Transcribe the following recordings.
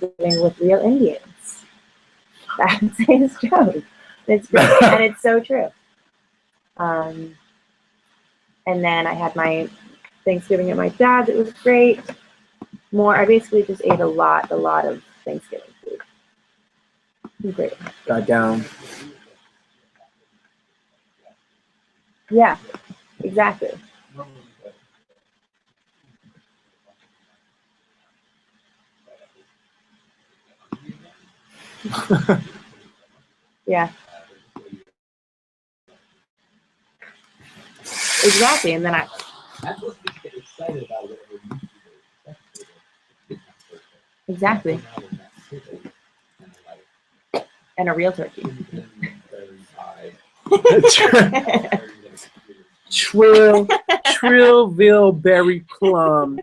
Thanksgiving with real Indians. That's his joke. It's great, and it's so true. And then I had my Thanksgiving at my dad's. It was great. I basically just ate a lot of Thanksgiving food. It was great. Got down. Yeah, exactly. Yeah. Exactly, and then I'm supposed to get excited about whatever you do. Exactly. And a real turkey. Trillville Berry Plum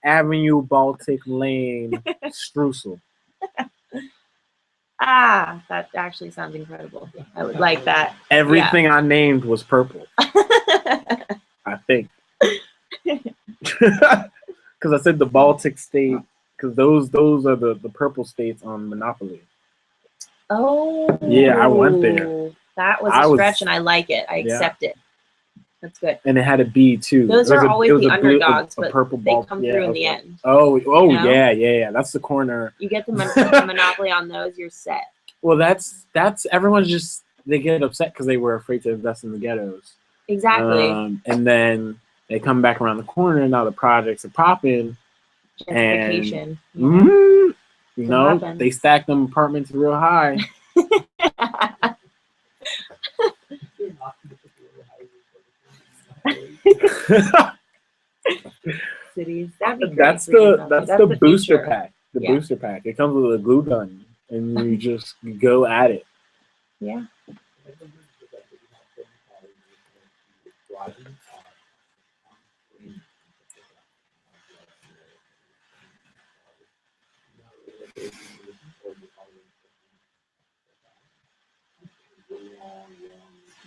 Avenue Baltic Lane Streusel. Ah, that actually sounds incredible. I would like that. Everything I named was purple. I think. Because I said the Baltic state, because those are the purple states on Monopoly. Oh. Yeah, I went there. That was a stretch, and I like it. I accept it. That's good. And it had a B too. Those are always the underdogs, but they come through in the end. Oh, yeah. That's the corner. You get the Monopoly on those, you're set. Well, that's everyone's just, they get upset because they were afraid to invest in the ghettos. Exactly. And then they come back around the corner, and now the projects are popping. Gentrification. And they stack them apartments real high. Cities. That's the booster future. pack. The booster pack. It comes with a glue gun, and you just go at it. Yeah.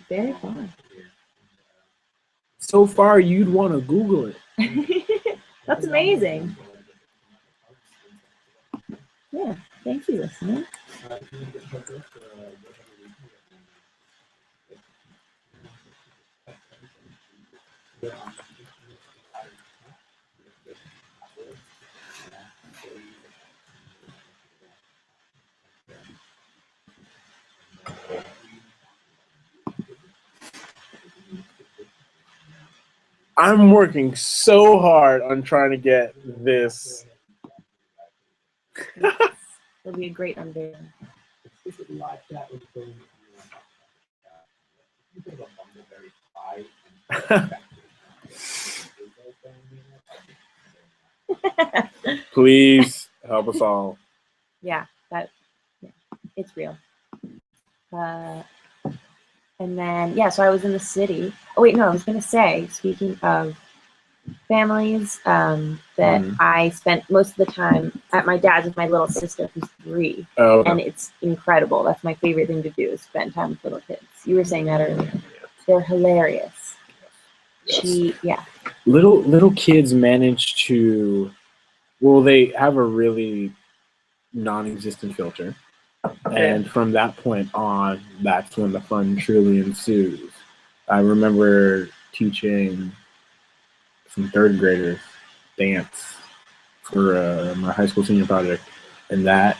Very fun. So far, you'd want to Google it. That's amazing. Yeah, thank you, listener. I'm working so hard on trying to get this. It'll be a great unveiling. Please help us all. Yeah, it's real. And then, so I was in the city. Oh, wait, no, I was going to say, speaking of families, that I spent most of the time at my dad's with my little sister who's 3. Oh, okay. And it's incredible. That's my favorite thing to do is spend time with little kids. You were saying that earlier. They're hilarious. Yes. Little kids manage to, they have a really non-existent filter. And from that point on, that's when the fun truly ensues. I remember teaching some 3rd graders dance for my high school senior project. And that,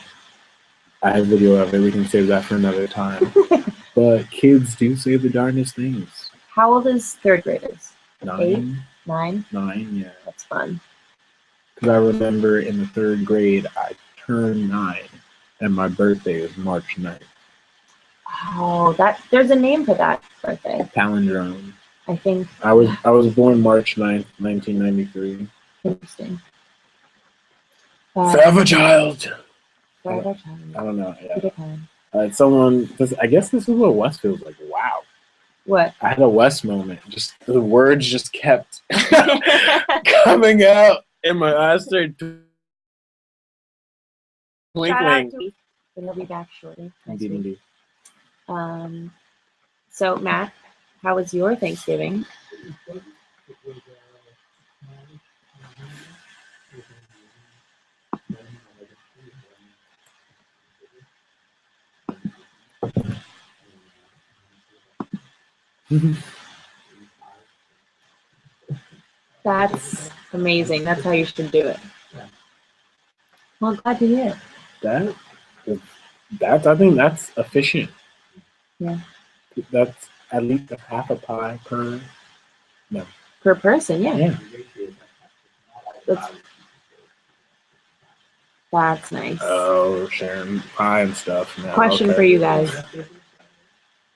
I have video of it. We can save that for another time. But kids do say the darndest things. How old is 3rd graders? 9. 8? 9? 9, yeah. That's fun. Because I remember in the 3rd grade, I turned 9. And my birthday is March 9th. Oh, there's a name for that birthday. Palindrome. I think. I was born March 9th, 1993. Interesting. Forever child. Forever child. I don't know. Yeah. I guess this is what Wes feels like. Wow. What? I had a Wes moment. Just the words just kept coming out, and my eyes started twinkling. But he'll be back shortly. Indeed. So Matt, how was your Thanksgiving? That's amazing. That's how you should do it. Well, glad to hear. That's I think that's efficient. Yeah. That's at least a half a pie per person. Yeah. Yeah. That's nice. Oh, sharing pie and stuff. No, Question okay. for you guys.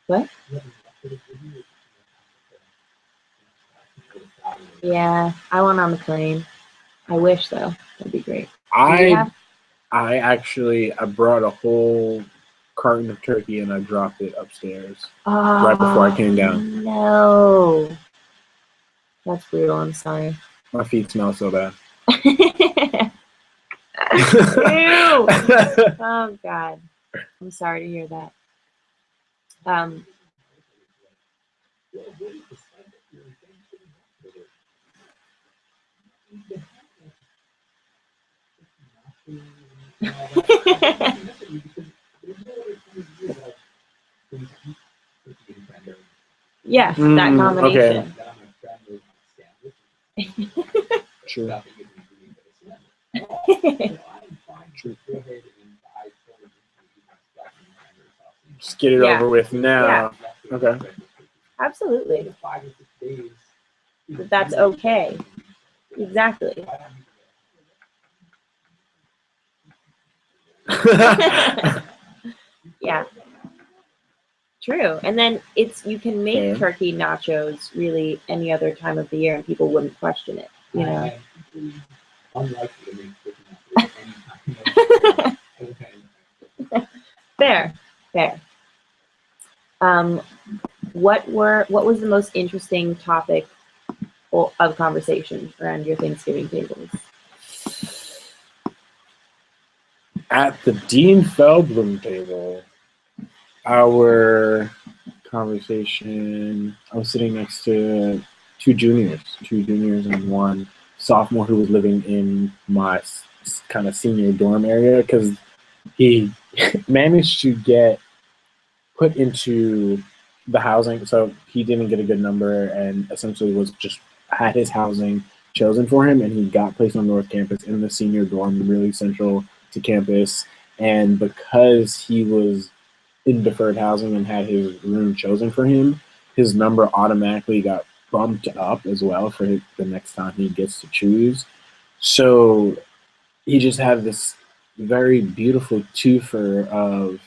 What? Yeah, I want on the plane. I wish though. That'd be great. I brought a whole carton of turkey and I dropped it upstairs right before I came down. No. That's brutal. I'm sorry. My feet smell so bad. Ew. Oh God. I'm sorry to hear that. Yeah, that combination. Okay. True. Just get it over with now. Yeah. Okay. Absolutely. That's okay. Exactly. Yeah. True. And then you can make turkey nachos really any other time of the year and people wouldn't question it, you know. Fair. What was the most interesting topic of conversation around your Thanksgiving tables? At the Dean Feldblum table, our conversation, I was sitting next to two juniors and one sophomore who was living in my kind of senior dorm area because he managed to get put into the housing. So he didn't get a good number and essentially had his housing chosen for him, and he got placed on North Campus in the senior dorm, really central to campus. And because he was in deferred housing and had his room chosen for him, his number automatically got bumped up as well for the next time he gets to choose. So he just had this very beautiful twofer of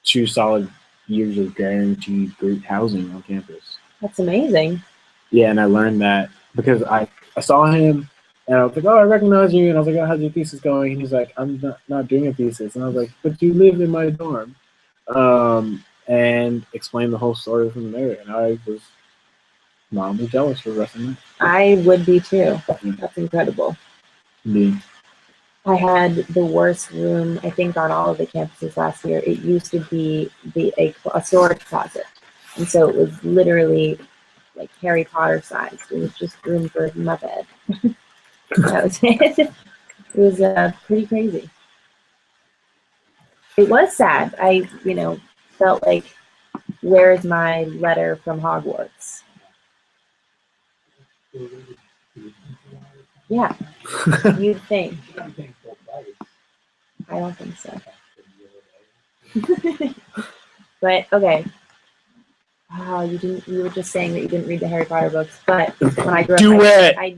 2 solid years of guaranteed great housing on campus. That's amazing. Yeah, and I learned that because I saw him and I was like, oh, I recognize you. And I was like, oh, how's your thesis going? And he's like, I'm not doing a thesis. And I was like, but you live in my dorm. And explained the whole story from there. And I was mildly jealous for the rest of the night. I would be too. That's incredible. Indeed. I had the worst room, I think, on all of the campuses last year. It used to be a storage closet. And so it was literally like Harry Potter sized. It was just room for my bed. That was it. It was pretty crazy. It was sad. I, felt like, where is my letter from Hogwarts? Yeah, you'd think. I don't think so. But okay. Oh, you were just saying that you didn't read the Harry Potter books, but when I grew up, I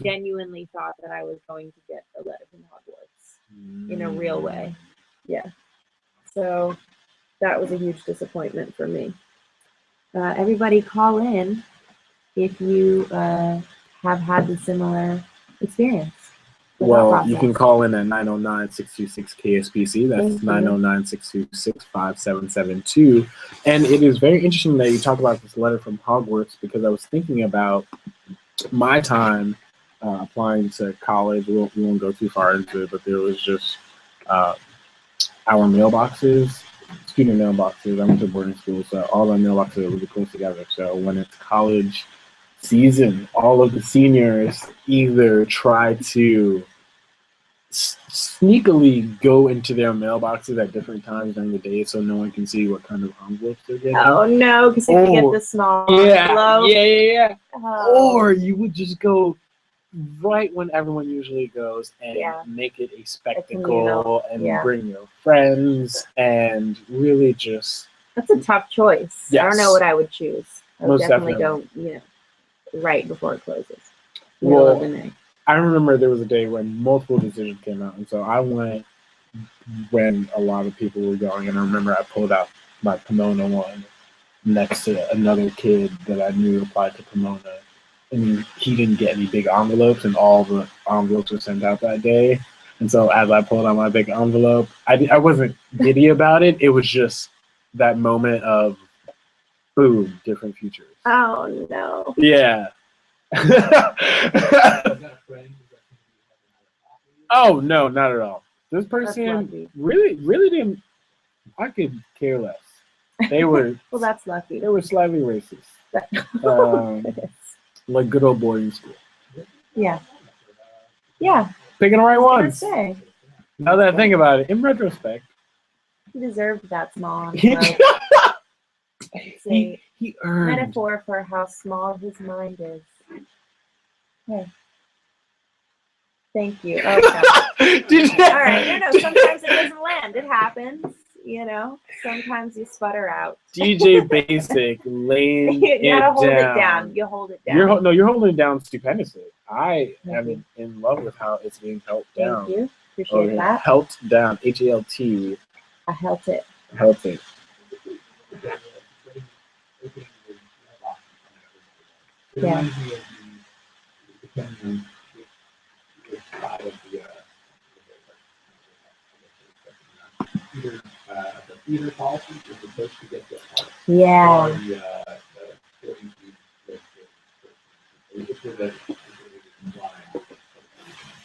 genuinely thought that I was going to get a letter from Hogwarts in a real way. Yeah. So that was a huge disappointment for me. Everybody call in if you have had the similar experience. Well, you can call in at 909-626-KSPC. That's 909-626-5772. And it is very interesting that you talk about this letter from Hogwarts because I was thinking about my time applying to college. We won't go too far into it, but there was just our mailboxes, student mailboxes. I went to boarding school, so all our mailboxes are really close together. So when it's college season, all of the seniors either try to sneakily go into their mailboxes at different times during the day so no one can see what kind of envelopes they're getting. Oh no, because if you get the small envelope. Yeah. Oh. Or you would just go right when everyone usually goes and make it a spectacle and bring your friends and really just. That's a tough choice. Yes. I don't know what I would choose. I would Most definitely definitely. go, right before it closes. Well, I remember there was a day when multiple decisions came out, and so I went when a lot of people were going, and I remember I pulled out my Pomona one next to another kid that I knew applied to Pomona, and he didn't get any big envelopes, and all the envelopes were sent out that day. And so as I pulled out my big envelope, I wasn't giddy about it. It was just that moment of, boom, different futures. Oh, no. Yeah. Oh, no, not at all. This person really didn't. I could care less. They were. Well, that's lucky. They were slightly racist. Like good old boarding school. Yeah. Picking the right ones. Say. Now that I think about it, in retrospect, he deserved that small he earned. Metaphor for how small his mind is. Okay. Thank you. Okay. All right. No. Sometimes it doesn't land. It happens. Sometimes you sputter out. DJ Basic laying you gotta it hold down. it down. You hold it down. You're holding it down stupendously. I am in love with how it's being held down. Thank you. Appreciate that. Helt down. HALT. I helt it. Helt it. Yeah. Yeah.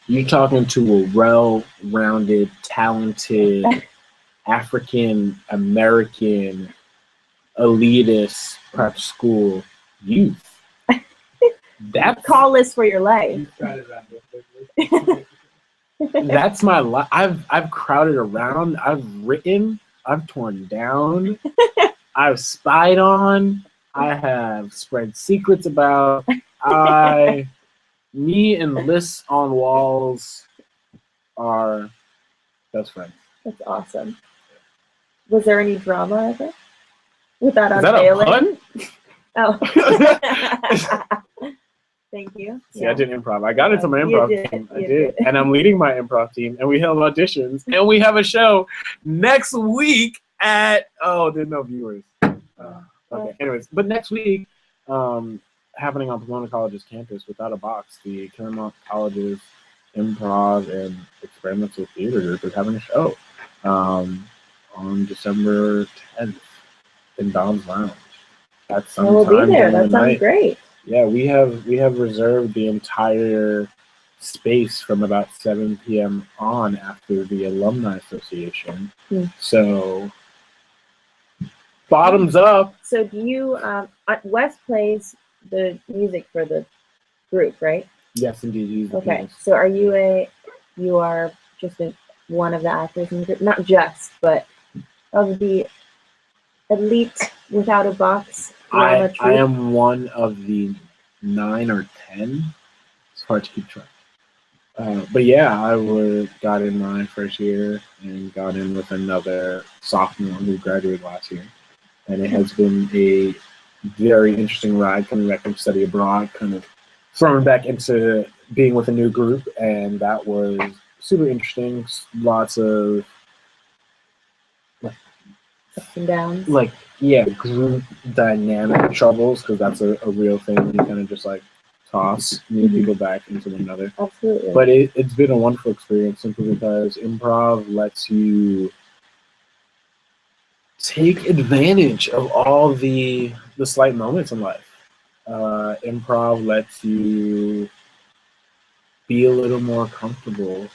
You're talking to a well-rounded, talented, African-American, elitist prep school youth. That's call list for your life. That's my life. I've crowded around. I've written. I've torn down. I've spied on. I have spread secrets about. Me and lists on walls are best friends. That's awesome. Was there any drama ever? With that unveiling? Oh. Thank you. See, I did improv. I got into my improv team. I did. And I'm leading my improv team. And we held auditions. And we have a show next week at... Oh, there's no viewers. Okay. Anyways, but next week, happening on Claremont Colleges campus, Without a Box, the Claremont Colleges Improv and Experimental Theater Group is having a show on December 10th in Dom's Lounge. That's sometime we'll be there. That sounds night. Great. Yeah, we have reserved the entire space from about 7 p.m. on after the Alumni Association. So, bottoms up. So do you, Wes plays the music for the group, right? Yes, indeed. He's the pianist. So are you are just one of the actors in the group? Not just, but of the elite Without a Box drama troupe? I am one of the 9 or 10. It's hard to keep track. But yeah, I got in my first year and got in with another sophomore who graduated last year. And it has been a very interesting ride coming back from study abroad, kind of thrown back into being with a new group. And that was super interesting. Lots of ups and downs. Group dynamic troubles, because that's a real thing when you kind of just toss new people back into one another. Absolutely. But it's been a wonderful experience simply because improv lets you take advantage of all the slight moments in life. Improv lets you be a little more comfortable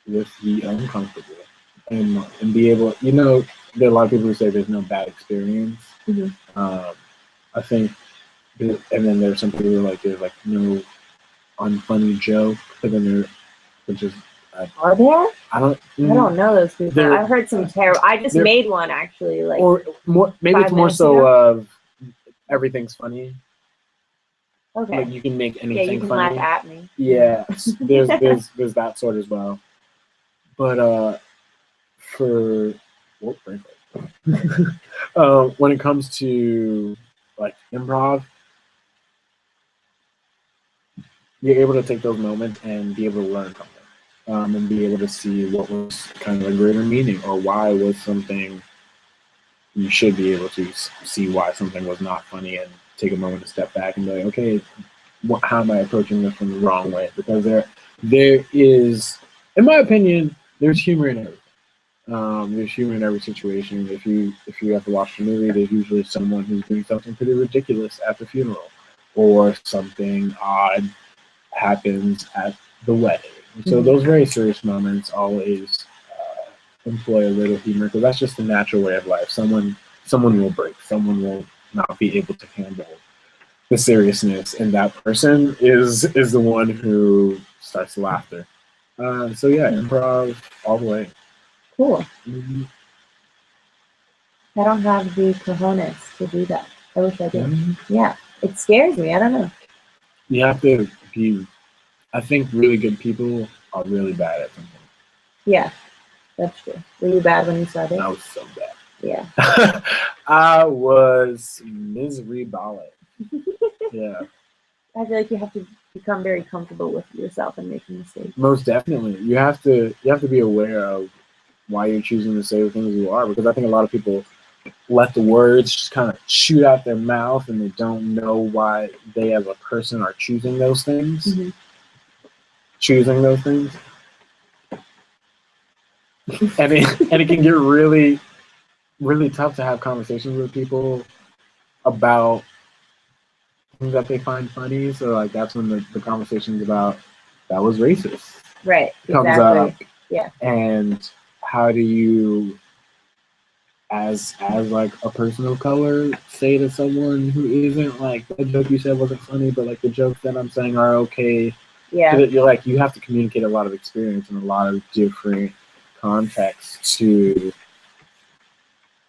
with the uncomfortable and be able, there are a lot of people who say there's no bad experience. I think, and then there's some people who are there's no unfunny joke, but then which is Are there? I don't know those people. I've heard some terrible. I just made one actually, like, or more. Maybe it's more so ago. of everything's funny. Okay. Like you can make anything funny. Yeah, you can laugh at me. Yeah, there's that sort as well. But for when it comes to like improv, you're able to take those moments and be able to learn from them, and be able to see what was kind of a greater meaning, or why was something. You should be able to see why something was not funny and take a moment to step back and be like, okay, how am I approaching this from the wrong way? Because there is, in my opinion, there's humor in everything. There's humor in every situation. If you have to watch the movie, there's usually someone who's doing something pretty ridiculous at the funeral, or something odd happens at the wedding. So those very serious moments always employ a little humor, because that's just the natural way of life. Someone will break. Someone will not be able to handle the seriousness, and that person is the one who starts the laughter. So yeah, improv all the way. Cool. Mm-hmm. I don't have the cojones to do that. I wish I did. Yeah, it scares me. I don't know. You have to be. I think really good people are really bad at something. Yeah, that's true. Were you bad when you started? I was so bad. Yeah. I was miserable. Yeah. I feel like you have to become very comfortable with yourself and making mistakes. Most definitely. You have to be aware of why you're choosing to say the things you are, because I think a lot of people let the words just kind of shoot out their mouth, and they don't know why they as a person are choosing those things. Mm-hmm. Choosing those things. And it can get really, really tough to have conversations with people about things that they find funny. So like that's when the conversation's about that was racist. Right. Comes exactly. up. Yeah. And how do you, as like a person of color, say to someone who isn't like, the joke you said wasn't funny, but like the jokes that I'm saying are okay. Yeah. You're like, you have to communicate a lot of experience in a lot of different contexts to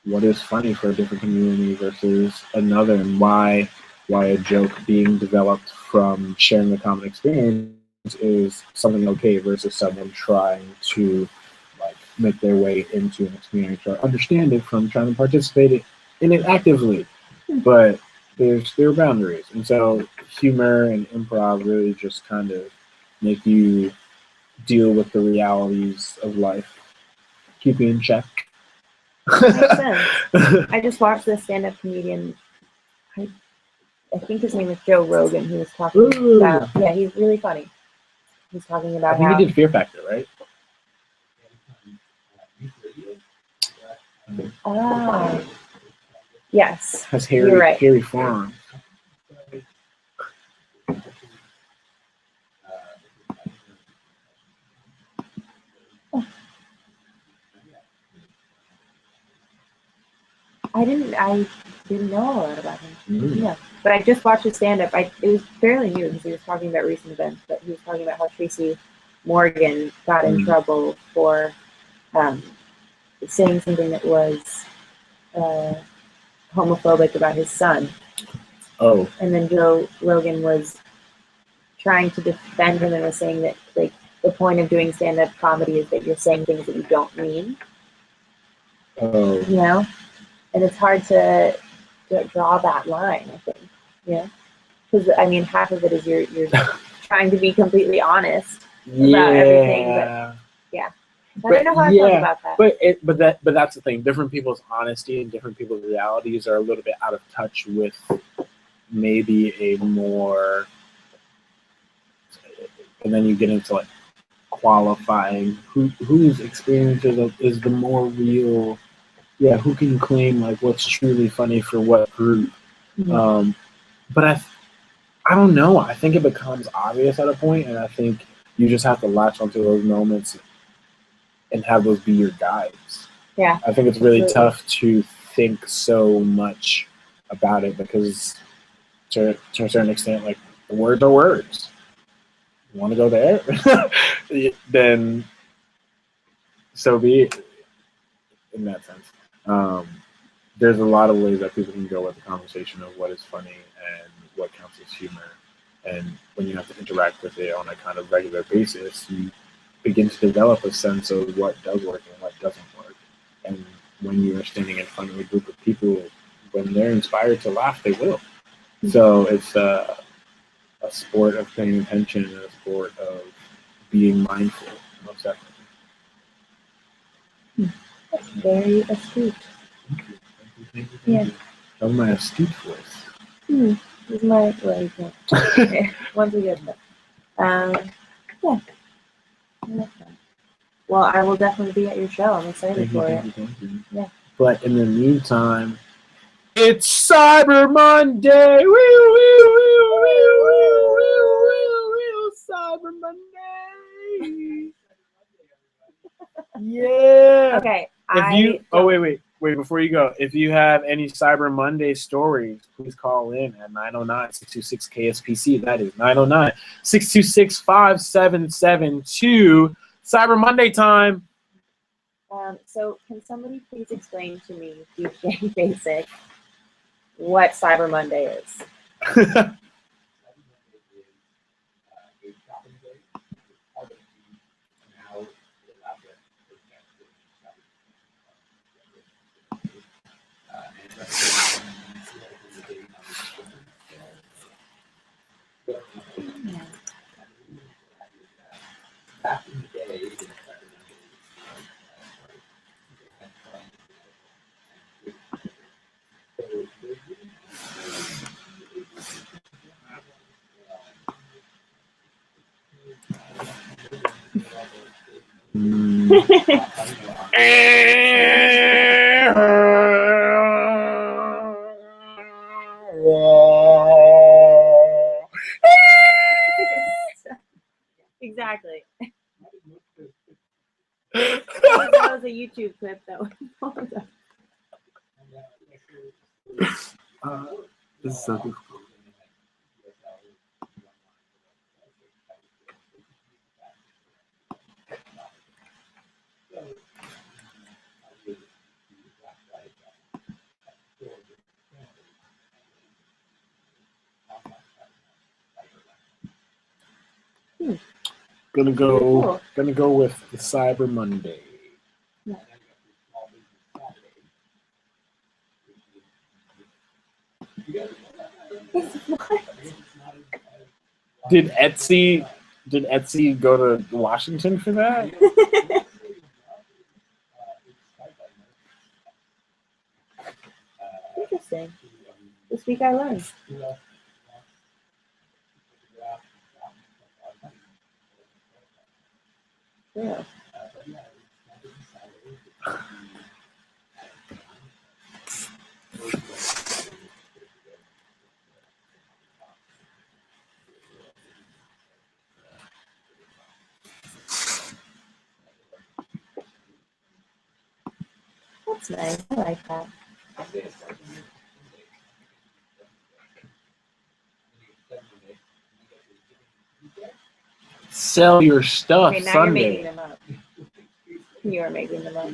what is funny for a different community versus another, and why a joke being developed from sharing a common experience is something okay versus someone trying to like make their way into an experience or understand it from trying to participate in it actively. But there are boundaries, and so humor and improv really just kind of make you deal with the realities of life, keep you in check. Makes sense. I just watched this stand-up comedian. I think his name is Joe Rogan. He was talking about. Yeah, he's really funny. He's talking about. I think he did Fear Factor, right? Ah. Yes. Has You're right. hairy forearms. I didn't know a lot about him. Yeah, but I just watched his stand-up. It was fairly new because he was talking about recent events, but he was talking about how Tracy Morgan got in trouble for saying something that was homophobic about his son. Oh. And then Joe Rogan was trying to defend him and was saying that like the point of doing stand-up comedy is that you're saying things that you don't mean. Oh. You know? And it's hard to draw that line, I think. Yeah. Because, I mean, half of it is you're trying to be completely honest about everything. But, yeah. I don't know how I felt about that. But that's the thing. Different people's honesty and different people's realities are a little bit out of touch with maybe a more... And then you get into, like, qualifying whose experience is the more real... Yeah, who can claim like what's truly funny for what group? Mm-hmm. But I don't know. I think it becomes obvious at a point, and I think you just have to latch onto those moments and have those be your guides. Yeah, I think it's really tough to think so much about it because to a certain extent, like the words are words. You want to go there, then so be it in that sense. There's a lot of ways that people can go with the conversation of what is funny and what counts as humor. And when you have to interact with it on a kind of regular basis, you begin to develop a sense of what does work and what doesn't work. And when you are standing in front of a group of people, when they're inspired to laugh, they will. So it's a sport of paying attention and a sport of being mindful. Most definitely. That's very astute. Thank you. Yeah. That was my astute voice. This is my way. Yeah. Once we get there. Yeah. Well, I will definitely be at your show. I'm excited for it. Thank you. Yeah. But in the meantime, it's Cyber Monday. Woo, woo, woo, woo, woo, woo, woo, Cyber Monday. Yeah. Okay. Wait, before you go, if you have any Cyber Monday stories, please call in at 909-626-KSPC. That is 909-626-5772. Cyber Monday time. So can somebody please explain to me, DJ Basic, what Cyber Monday is? Exactly. That was a YouTube clip that was pulled up. This is so difficult. Gonna go with the Cyber Monday. Yeah. What? Did Etsy go to Washington for that? Interesting. This week I learned. Yeah. That's nice. I like that. Sell your stuff Okay, now Sunday. you're making them up. You are making them up.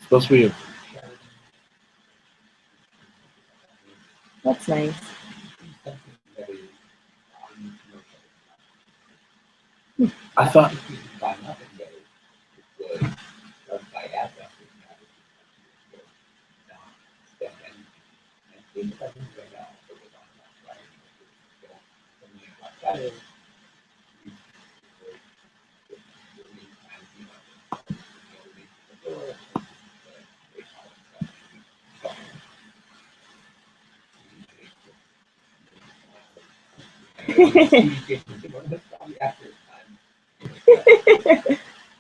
Supposed to be That's nice. I thought.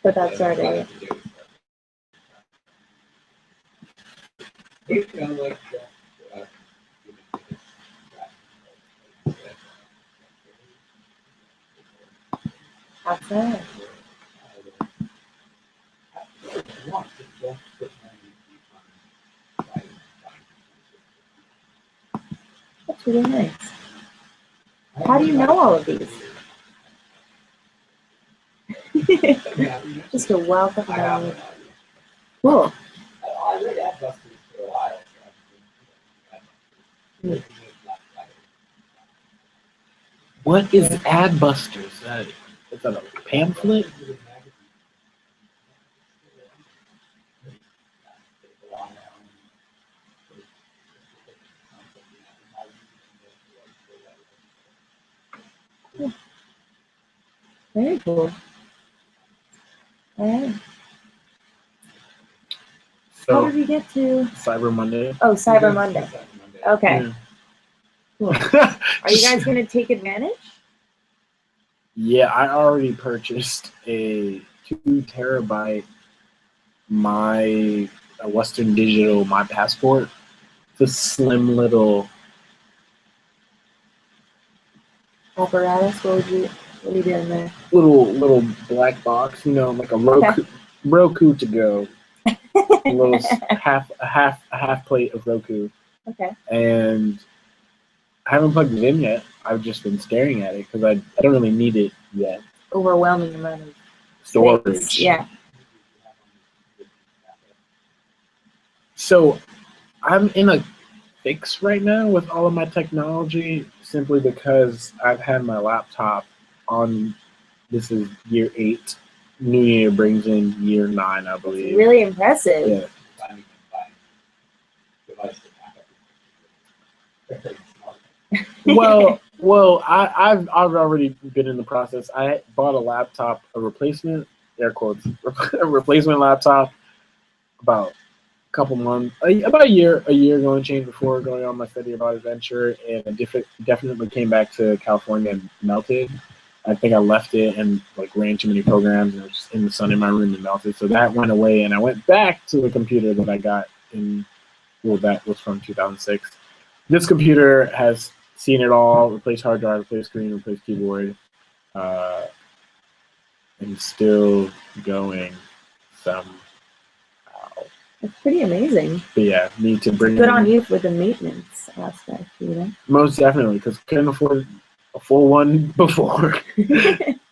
But that's our day. Outside. Really nice. How do you know all of these? Just a wealth of knowledge. Cool. What is Adbusters? Is that a pamphlet? Very cool. All right. How So did we get to? Cyber Monday. Oh, Cyber Monday. Okay. Yeah. Cool. Are you guys going to take advantage? Yeah, I already purchased a 2 terabyte Western Digital My Passport. It's a slim little Apparatus? What are you doing there? little black box, like a Roku to go. A little half plate of Roku. Okay. And I haven't plugged it in yet. I've just been staring at it because I don't really need it yet. Overwhelming amount of Storage. space. Yeah. So I'm in a fix right now with all of my technology simply because I've had my laptop on, this is year 8. New Year brings in year 9, I believe. It's really impressive. Yeah. Well, I've already been in the process. I bought a laptop, a replacement, air quotes, a replacement laptop about a couple months, about a year ago and change before going on my study abroad adventure, and I definitely came back to California and melted. I think I left it and ran too many programs and it was just in the sun in my room and melted. So that went away and I went back to the computer that I got that was from 2006. This computer has seen it all, replace hard drive, replace screen, replace keyboard, and still going somehow. It's pretty amazing. But yeah, need to bring good on you for the maintenance aspect, Most definitely, because couldn't afford a full one before.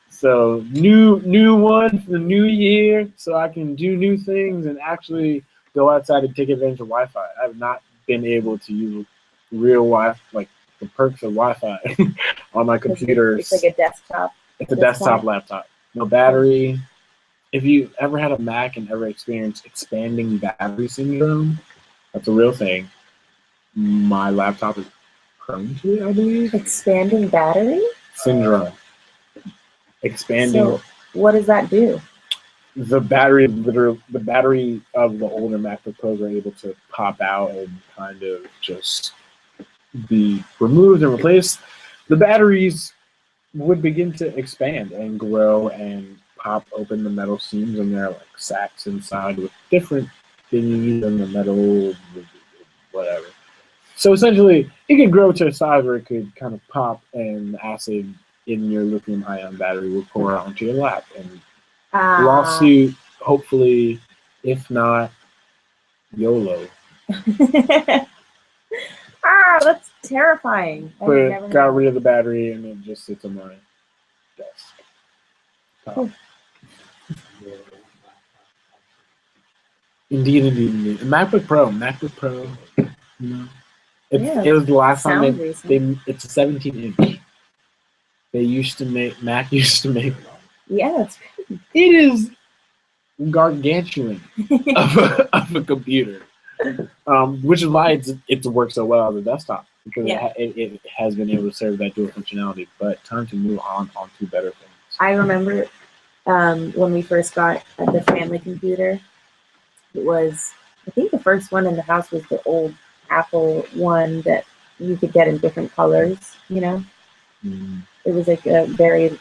So new one for the new year, so I can do new things and actually go outside and take advantage of Wi-Fi. I've not been able to use real Wi-Fi, the perks of Wi-Fi on my computers. It's like a desktop. It's a desktop laptop. No battery. If you ever had a Mac and ever experienced expanding battery syndrome, that's a real thing. My laptop is prone to it, I believe. Expanding battery? Syndrome. Expanding. So what does that do? The battery of the older MacBook Pros are able to pop out and kind of just be removed and replaced. The batteries would begin to expand and grow and pop open the metal seams, and there are sacks inside with different thingies in the metal, whatever. So essentially, it could grow to a size where it could kind of pop, and acid in your lithium-ion battery will pour out onto your lap. And lawsuit, hopefully, if not, YOLO. That's terrifying. But got rid of the battery, and it just sits on my desk. Cool. Indeed. MacBook Pro. It was the last time it's a 17-inch. Mac used to make. Yeah, it is gargantuan of a computer, which is why it works so well as a desktop, because it has been able to serve that dual functionality. But time to move on to better things. I remember when we first got the family computer. It was, I think the first one in the house was the old Apple one that you could get in different colors, Mm-hmm. It was like a very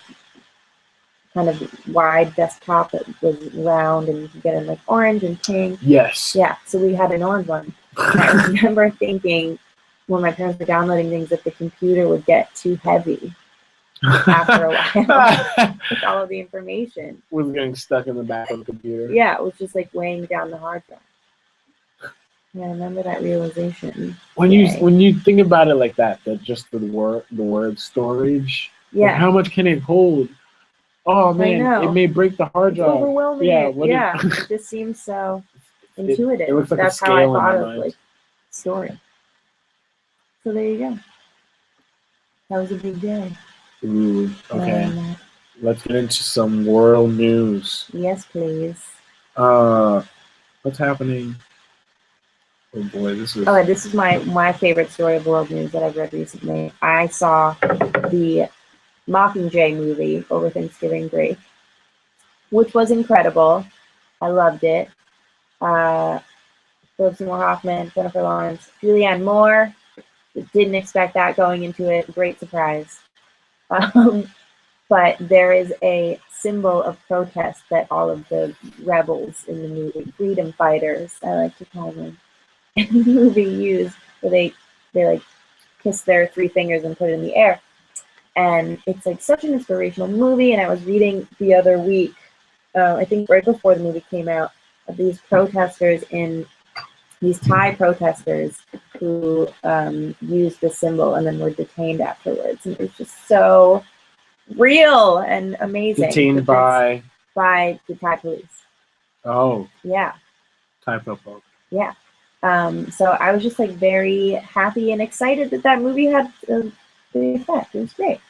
kind of wide desktop that was round, and you could get in orange and pink. Yes. Yeah, so we had an orange one. I remember thinking when my parents were downloading things that the computer would get too heavy after a while with all of the information. Was getting stuck in the back of the computer. Yeah, it was just weighing down the hard drive. Yeah, I remember that realization. When you think about it like that just the word storage, like Yeah. how much can it hold? Oh man, know. it may break the hard It's drive. overwhelming. Yeah, It just seems so intuitive. It looks like That's a how I scale in thought my of mind. like story. So there you go. That was a big day. Ooh, okay. Let's get into some world news. Yes, please. What's happening? Oh boy, this is. Oh, this is my favorite story of world news that I've read recently. I saw the Mockingjay movie over Thanksgiving break, which was incredible. I loved it. Philip Seymour Hoffman, Jennifer Lawrence, Julianne Moore. Didn't expect that going into it. Great surprise. But there is a symbol of protest that all of the rebels in the movie, freedom fighters, I like to call them, in the movie use, where they like kiss their three fingers and put it in the air. And it's like such an inspirational movie. And I was reading the other week, I think right before the movie came out, of these protesters these Thai protesters who used the symbol and then were detained afterwards. And it was just so real and amazing. Detained by the Thai police. Oh. Yeah. Thai folk. Yeah. So I was just like very happy and excited that movie had the effect. It was great.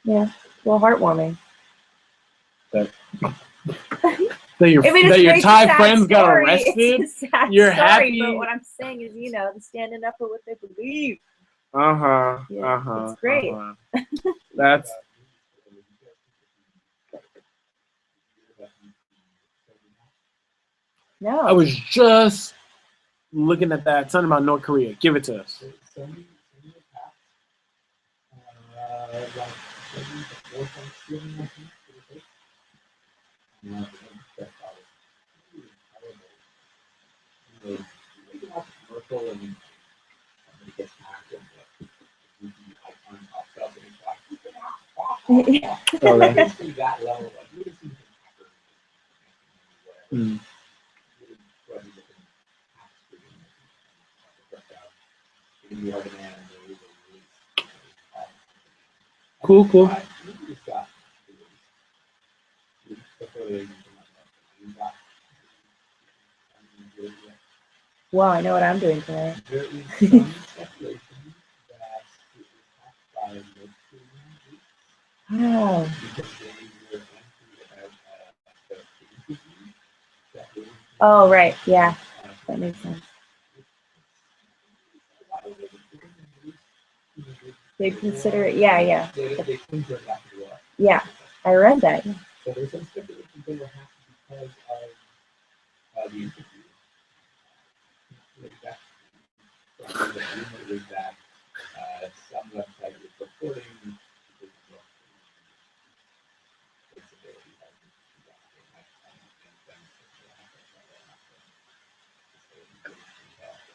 Yeah. Well, heartwarming. That your Thai friends got arrested. It's a sad You're story, happy. But what I'm saying is, standing up for what they believe. It's great. That's. No. I was just looking at that. Something about North Korea. Give it to us. Cool. Well, I know what I'm doing tonight. Wow. Oh, right. Yeah. That makes sense. They consider it. Yeah. Yeah. I read that. Yeah. So there's some speculation they were happy because of the interview. That some website was reporting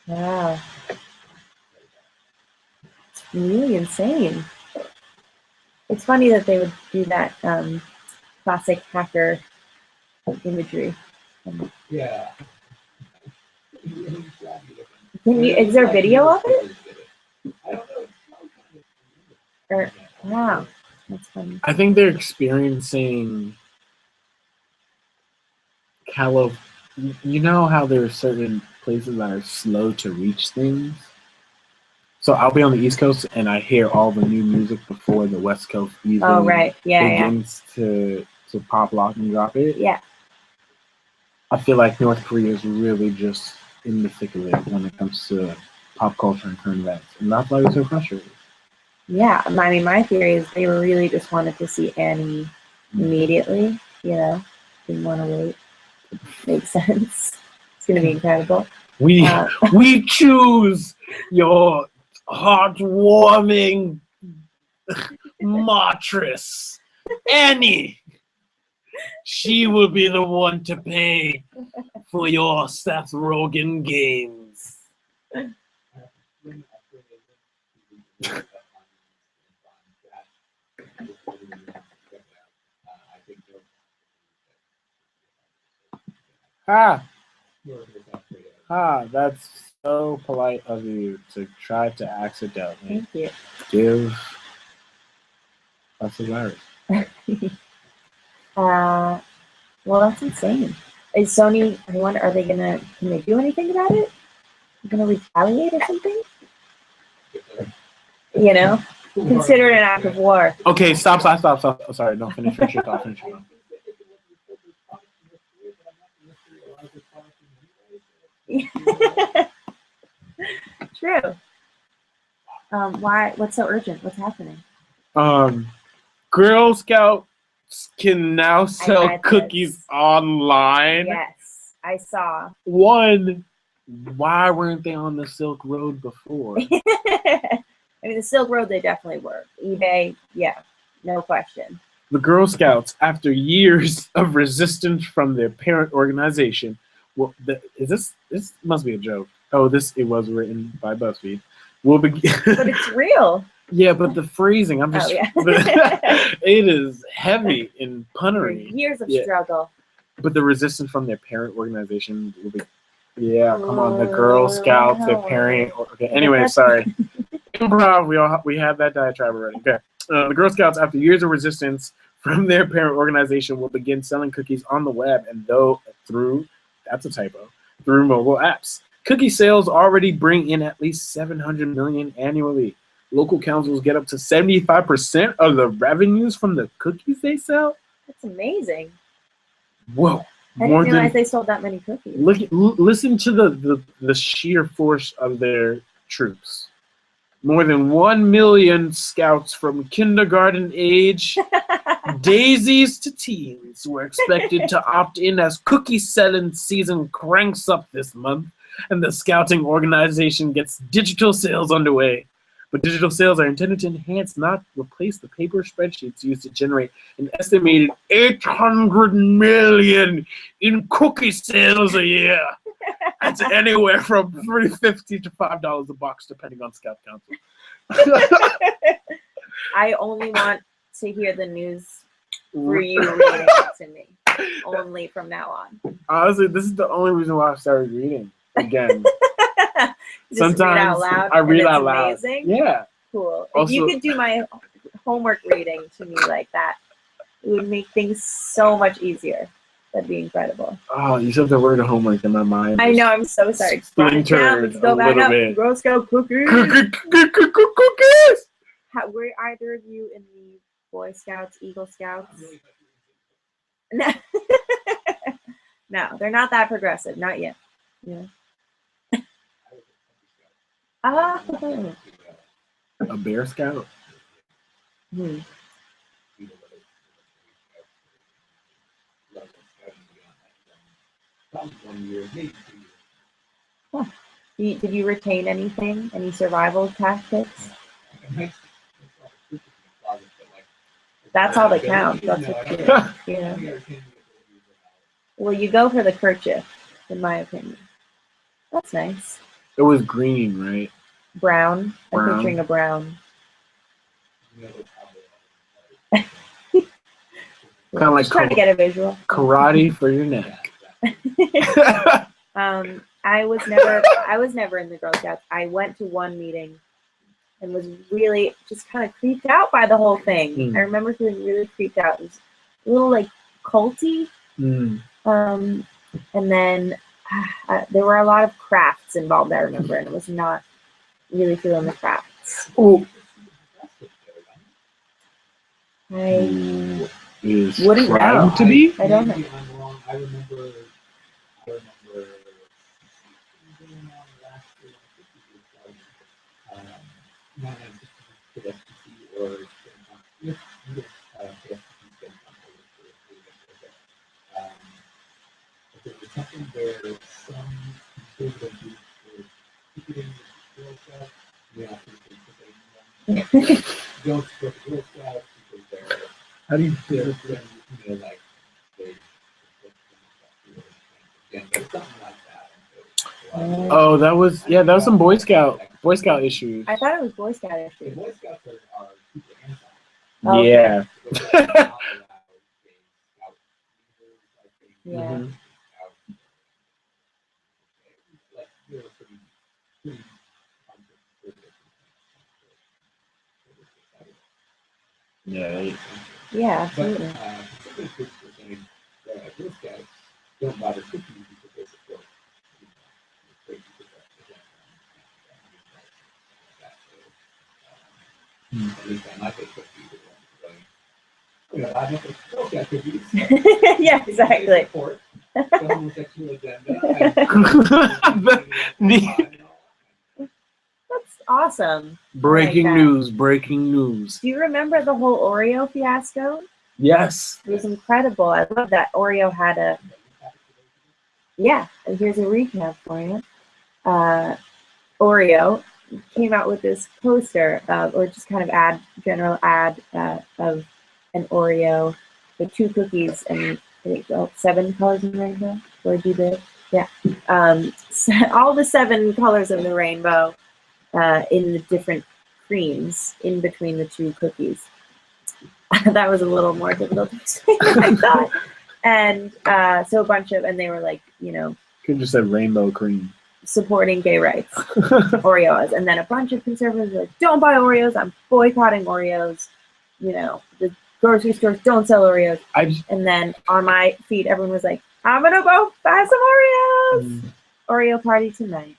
wow. It's really insane. It's funny that they would do that classic hacker imagery. Yeah. Is there video of it? Or, wow. That's funny. I think they're experiencing you know how there are certain places that are slow to reach things? So I'll be on the East Coast and I hear all the new music before the West Coast even begins to pop, lock, and drop it. Yeah. I feel like North Korea is really just in the thick of it when it comes to pop culture and current events. And that's why it's so frustrating. Yeah. I mean, my theory is they really just wanted to see Annie immediately, didn't want to wait. Makes sense. It's going to be incredible. We choose your heartwarming martyrs, Annie. She will be the one to pay for your Seth Rogen games. That's so polite of you to try to accidentally Thank you. give us a virus. Well, that's insane. Is Sony? I wonder, can they do anything about it? Gonna retaliate or something? You know, consider it an act of war. Okay, stop. Oh, sorry, no, finish your thought. True. Why? What's so urgent? What's happening? Girl Scouts can now sell cookies online. Yes, I saw. One, why weren't they on the Silk Road before? I mean, the Silk Road, they definitely were. eBay, yeah, no question. The Girl Scouts, after years of resistance from their parent organization, well, this must be a joke. Oh, it was written by BuzzFeed. Will begin. But it's real. Yeah, but the phrasing, I'm just. Oh, yeah. It is heavy in punnery. Years of struggle. But the resistance from their parent organization will be. Yeah, come on, the Girl Scouts, their parent. Okay, anyway, sorry. Improv, we had that diatribe already. Okay. The Girl Scouts, after years of resistance from their parent organization, will begin selling cookies on the web and that's a typo, through mobile apps. Cookie sales already bring in at least $700 million annually. Local councils get up to 75% of the revenues from the cookies they sell. That's amazing. Whoa. I didn't realize they sold that many cookies. Listen to the sheer force of their troops. More than 1 million scouts from kindergarten age, daisies to teens, were expected to opt in as cookie selling season cranks up this month, and the scouting organization gets digital sales underway. But digital sales are intended to enhance, not replace, the paper spreadsheets used to generate an estimated 800 million in cookie sales a year. That's anywhere from $3.50 to $5 a box, depending on Scout Council. I only want to hear the news for you reading it to me. Only from now on. Honestly, this is the only reason why I started reading again. Sometimes I read out loud. Amazing. Yeah. Cool. Also, if you could do my homework reading to me like that, it would make things so much easier. That'd be incredible. Oh, you said the word homework in my mind. I know, I'm so sorry. Let's go back up. Girl Scout cookies. Cookies! Were either of you in the Boy Scouts, Eagle Scouts? No, they're not that progressive. Not yet. Yeah. A Bear Scout? Hmm. Huh. Did you retain anything? Any survival tactics? That's all that counts. That's what you know. Well, you go for the kerchief, in my opinion. That's nice. It was green, right? Brown. I'm picturing a brown. Kind of like trying to get a visual. Karate for your neck. I was never in the Girl Scouts. I went to one meeting and was really just kind of creeped out by the whole thing. I remember feeling really creeped out. It was a little like culty. And then there were a lot of crafts involved, I remember, and it was not really feeling the crafts. Oh. I wouldn't know. To be? I don't know. I remember How do you feel? Oh, that was some Boy Scout issues. I thought it was Boy Scout issues. Boy Scouts are super anti. Oh, yeah. Yeah. Yeah. Yeah, But absolutely. some of the kids were saying that Girl Scouts don't bother cooking because they support, great people at least on my Facebook feed, I'm not Girl Scout cookies. Yeah, exactly. Support the homosexual agenda. That's awesome. Breaking I like that. news, breaking news. Do you remember the whole Oreo fiasco? Yes. It was incredible. I love that Oreo had a, yeah, and here's a recap for you. Oreo came out with this poster, or just kind of general ad of an Oreo with 2 cookies and I think 7 colors in the rainbow. Or do they? Yeah. All the 7 colors of the rainbow in the different creams in between the 2 cookies. That was a little more difficult to explain than I thought. And so a bunch of, and they were like, you know, Could just say rainbow cream. supporting gay rights, Oreos. And then a bunch of conservatives were like, don't buy Oreos, I'm boycotting Oreos. You know, the grocery stores don't sell Oreos. And then on my feed, everyone was like, I'm gonna go buy some Oreos. Oreo party tonight.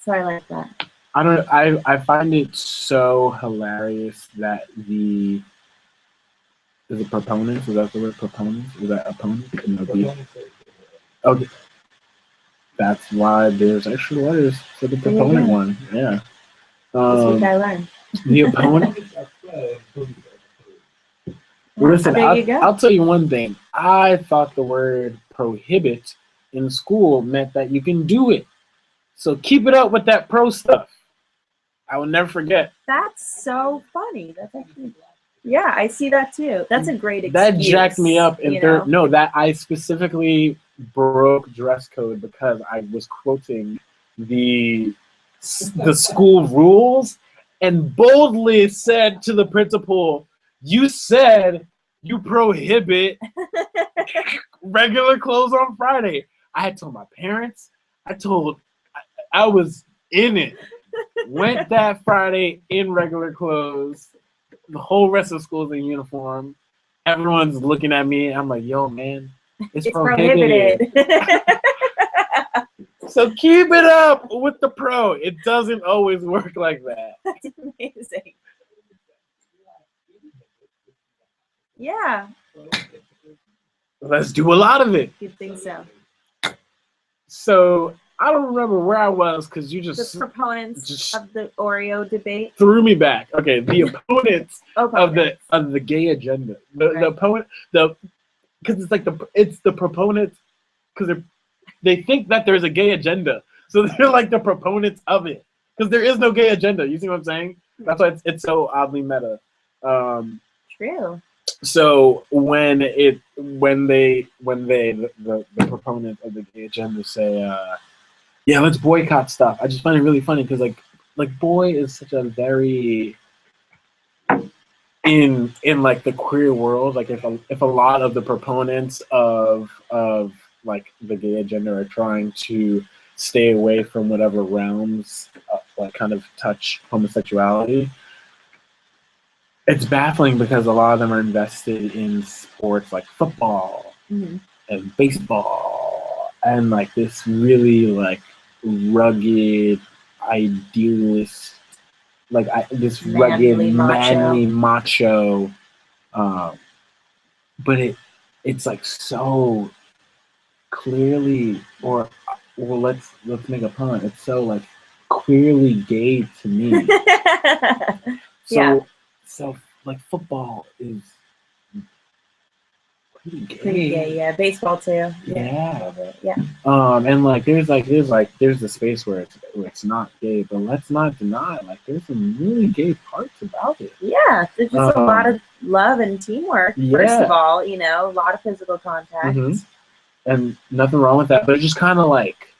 So I like that. I find it so hilarious that is it proponents? Is that the word proponents? Is that opponents? No, okay. That's why there's extra letters for the proponent one. Yeah. This week I learned. The opponent. Listen, I'll tell you one thing. I thought the word prohibit in school meant that you can do it. So keep it up with that pro stuff. I will never forget. That's so funny. That's actually, yeah, I see that too. That's a great excuse. That jacked me up in third. No, that I specifically broke dress code because I was quoting the school rules and boldly said to the principal, "You said you prohibit regular clothes on Friday." I had told my parents. I was in it. Went that Friday in regular clothes. The whole rest of school's in uniform. Everyone's looking at me. I'm like, yo, man, it's prohibited. So keep it up with the pro. It doesn't always work like that. That's amazing. Yeah. Let's do a lot of it. You'd think so. So I don't remember where I was because you just the proponents of the Oreo debate threw me back. Okay, the opponents of the gay agenda. The opponent because it's the proponents because they think that there's a gay agenda, so they're like the proponents of it because there is no gay agenda. You see what I'm saying? That's why it's so oddly meta. True. So when the proponents of the gay agenda say, yeah, let's boycott stuff. I just find it really funny because like boy is such a very in like the queer world. Like if a lot of the proponents of like the gay agenda are trying to stay away from whatever realms like kind of touch homosexuality, it's baffling because a lot of them are invested in sports like football and baseball and like this really like rugged idealist this rugged manly macho but it's like so clearly or well let's make a pun, it's so like clearly gay to me. So like football is pretty gay. Yeah. Baseball too. Yeah. Yeah. And like there's the space where it's not gay, but let's not deny like there's some really gay parts about it. Yeah, there's just a lot of love and teamwork. First of all, a lot of physical contact. And nothing wrong with that, but it's just kind of like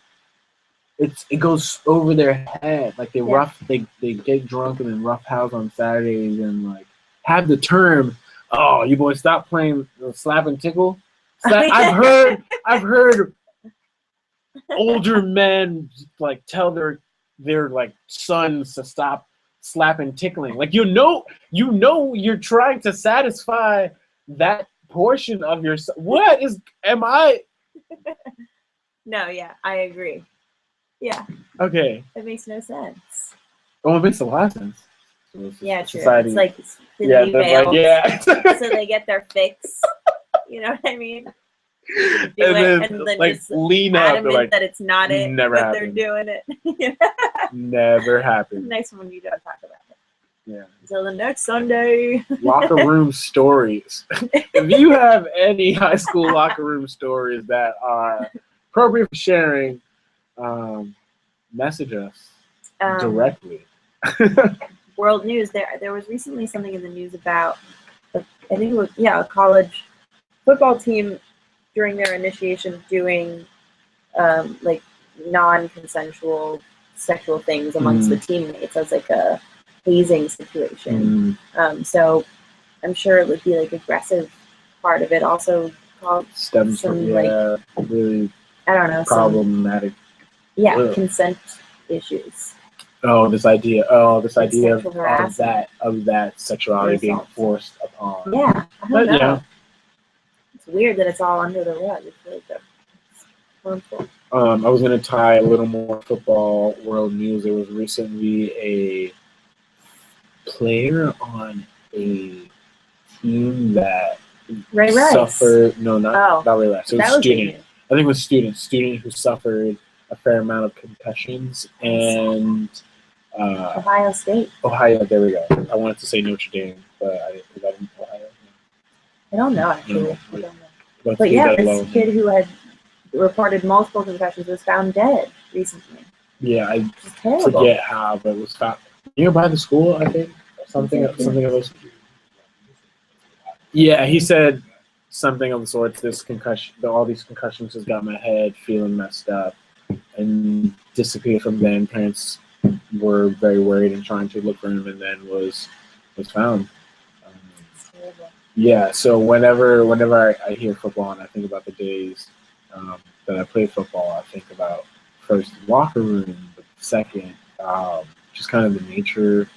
it goes over their head. Like they get drunk and then roughhouse on Saturdays and like have the term, "Oh, you boys stop playing slap and tickle." I've heard older men like tell their their like sons to stop slapping, tickling. Like you're trying to satisfy that portion of your. What is? Am I? No, yeah, I agree. Yeah, Okay. it makes no sense. Oh, it makes a lot of sense. Yeah, true. Society. It's like Yeah, thinly that's like, veiled, yeah. so they get their fix. You know what I mean? Do and it, then, and then like just lean up, adamant like that it's not it, never but happened. they're doing it. Never happened. Next one, you don't talk about it. Yeah. Until the next Sunday. Locker room stories. If you have any high school locker room stories that are appropriate for sharing, message us directly. World news. There was recently something in the news about, I think it was, a college football team during their initiation doing like non-consensual sexual things amongst the teammates as like a hazing situation. So I'm sure it would be like aggressive part of it also called Stems from really I don't know, problematic. Consent issues. This idea of harassment. that sexuality being forced upon. Yeah, I don't know. Yeah. It's weird that it's all under the rug. It's really harmful. I was going to tie a little more football world news. There was recently a player on a team that suffered. No, not Ray Rice. It was a student. I think it was student who suffered a fair amount of concussions and. Ohio State. Ohio, there we go. I wanted to say Notre Dame, but I didn't Ohio. I don't know, actually. No, I don't know. But yeah, this kid who had reported multiple concussions was found dead recently. Yeah, I forget how, but it was found nearby the school, I think. Something of those. Yeah, he said something of the sorts. All these concussions has got my head feeling messed up, and disappeared from then. Parents were very worried and trying to look for him, and then was found. Yeah, so whenever I hear football and I think about the days that I played football, I think about first locker room, but second just kind of the nature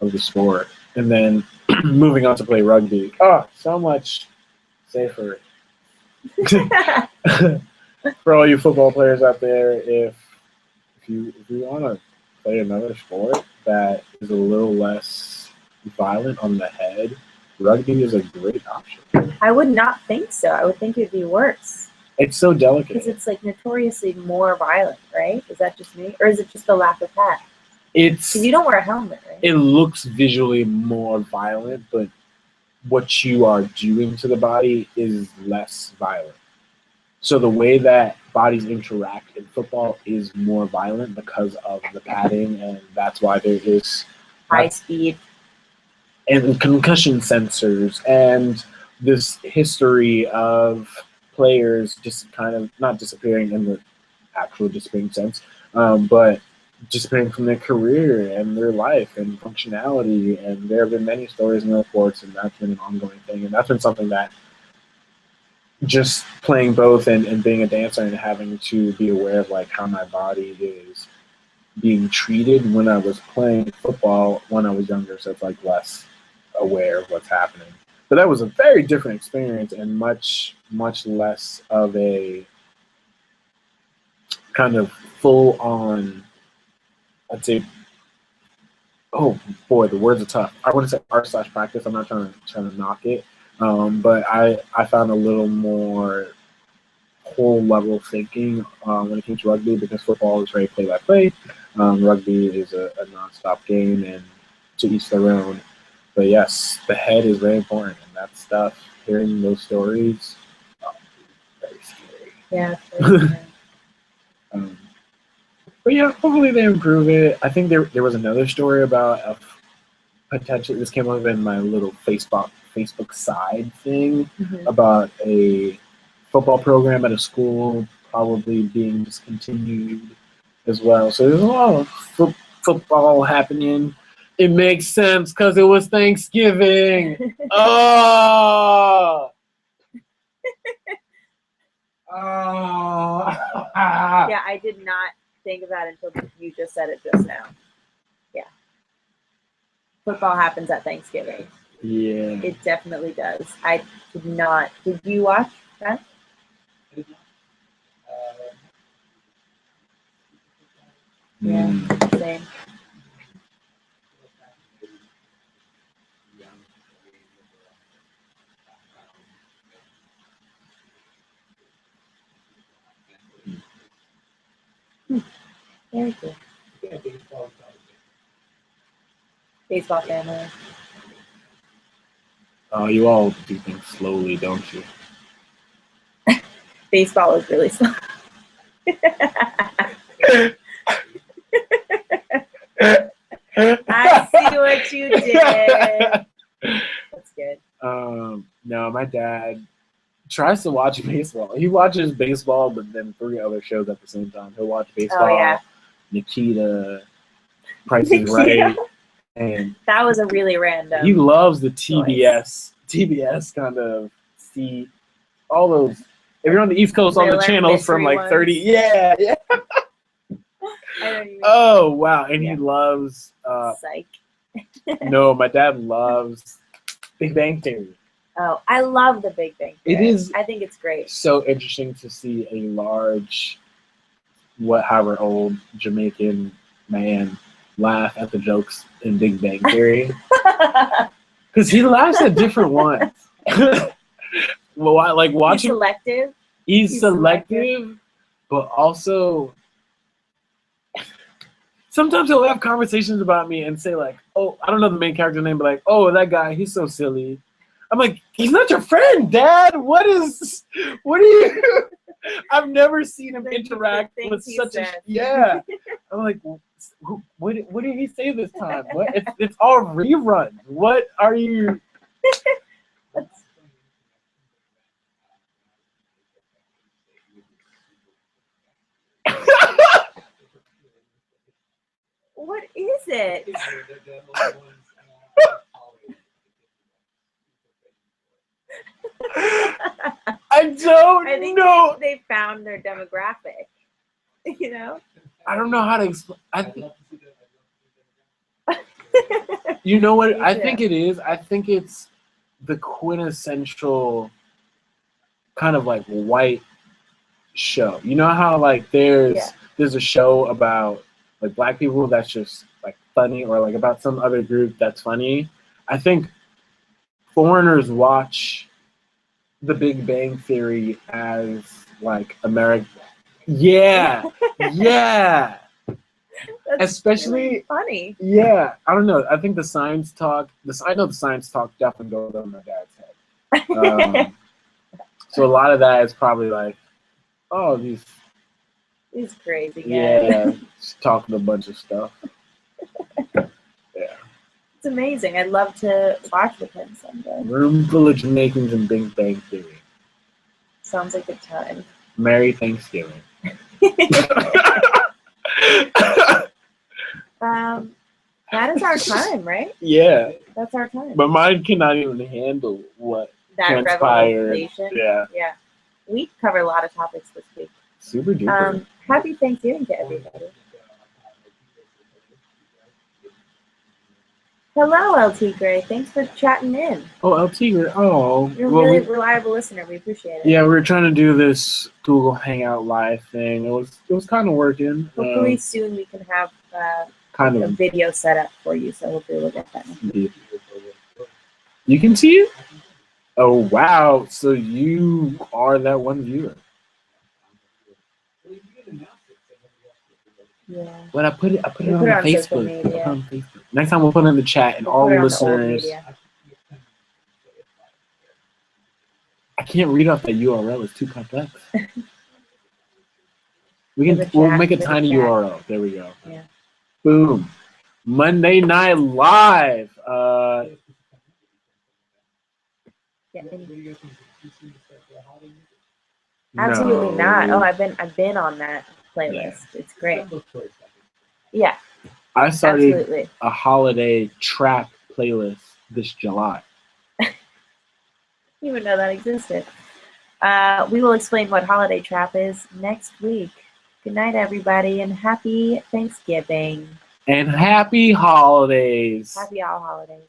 of the sport, and then moving on to play rugby. Oh, so much safer. For all you football players out there, if you want to play another sport that is a little less violent on the head, rugby is a great option. I would not think so. I would think it'd be worse. It's so delicate. Because it's like notoriously more violent, right? Is that just me? Or is it just the lack of hat? Because you don't wear a helmet, right? It looks visually more violent, but what you are doing to the body is less violent. So the way that bodies interact in football is more violent because of the padding, and that's why there is high speed and concussion sensors and this history of players just kind of not disappearing in the actual disappearing sense, but disappearing from their career and their life and functionality. And there have been many stories in the reports, and that's been an ongoing thing. And that's been something that just playing both and being a dancer and having to be aware of like how my body is being treated when I was playing football when I was younger. So it's like less aware of what's happening. But that was a very different experience and much, much less of a kind of full on, I'd say, oh boy, the words are tough. I wouldn't say art/practice. I'm not trying to knock it. But I found a little more whole level thinking when it came to rugby, because football is very play by play. Rugby is a nonstop game, and to each their own. But yes, the head is very important, and that stuff, hearing those stories, very scary. Yeah. Very scary. But yeah, hopefully they improve it. I think there was another story about potentially, this came up in my little Facebook side thing, about a football program at a school probably being discontinued as well. So there's a lot of football happening. It makes sense because it was Thanksgiving. Oh. Yeah, I did not think of that until you just said it just now. Yeah. Football happens at Thanksgiving. Yeah. It definitely does. I did not. Did you watch that? Yeah, same. Very cool. Baseball family. Oh, you all do things slowly, don't you? Baseball is really slow. I see what you did. That's good. No, my dad tries to watch baseball. He watches baseball, but then 3 other shows at the same time. He'll watch baseball, Oh, yeah. Nikita, Price is Right, and That was a really random. he loves the TBS kind of see all those. If you're on the East Coast, all the Thriller, channels from like mystery 30. Yeah, yeah. I don't even Oh wow, and Yeah. he loves. Psych. No, my dad loves Big Bang Theory. Oh, I love the Big Bang Theory. It is I think it's great. so interesting to see a large, however old Jamaican man laugh at the jokes in Big Bang Theory because he laughs at different ones. Well, I like He's watching. selective. He's selective, but also sometimes he'll have conversations about me and say like, "Oh, I don't know the main character's name, but like, oh, that guy, he's so silly." I'm like, "He's not your friend, Dad. What are you?" I've never seen him interact with such a yeah. I'm like, what did he say this time? What? It's all reruns. What are you? What is it? I don't I think know. they found their demographic. You know? I don't know how to explain. You know what? I think it is. I think it's the quintessential kind of like white show. You know how like there's a show about like black people that's just like funny, or like about some other group that's funny. I think foreigners watch The Big Bang Theory as like America. Yeah, yeah. That's Especially really funny. Yeah, I don't know. I think the science talk. I know the science talk definitely goes over my dad's head. So a lot of that is probably like, oh, these crazy guys. Yeah, just talking a bunch of stuff. Yeah. It's amazing. I'd love to watch with him someday. Room full of Jamaicans and Big Bang Theory. Sounds like a time. Merry Thanksgiving. That is our time, right? Yeah. That's our time. But mine cannot even handle what That transpired. revelation. Yeah. Yeah. We covered a lot of topics this week. Super duper. Happy Thanksgiving to everybody. Hello, LT Gray. Thanks for chatting in. Oh, LT Gray. Oh. You're a really reliable listener. We appreciate it. Yeah, we were trying to do this Google Hangout live thing. It was kind of working. Hopefully soon we can have kind a of video set up for you, so hopefully we'll get that. You can see it? Oh wow! So you are that one viewer. Yeah. When I put it on Facebook. Media. On Facebook. Next time we'll put it in the chat and all the listeners. I can't read off that URL. It's too complex. We'll make a tiny URL. There we go. Yeah. Boom. Monday Night Live. Absolutely not. Oh, I've been on that playlist. Yeah. It's great. Yeah. I started a holiday trap playlist this July. You would know that existed. We will explain what holiday trap is next week. Good night, everybody, and happy Thanksgiving. And happy holidays Happy all holidays.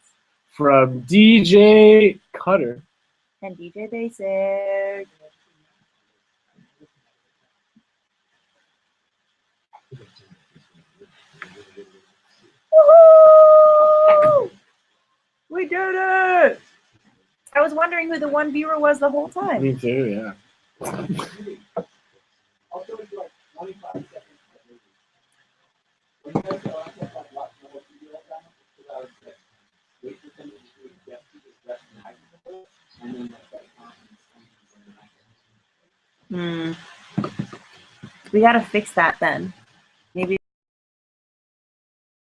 from DJ Cutter. And DJ Basic. Woohoo! We did it! I was wondering who the one viewer was the whole time. Me too, yeah. I'll show you like 25 seconds. When you guys go out there, like watch the whole video like that, because I was like, wait for them to do it, get to this rest and hide the and then like that. We gotta fix that then.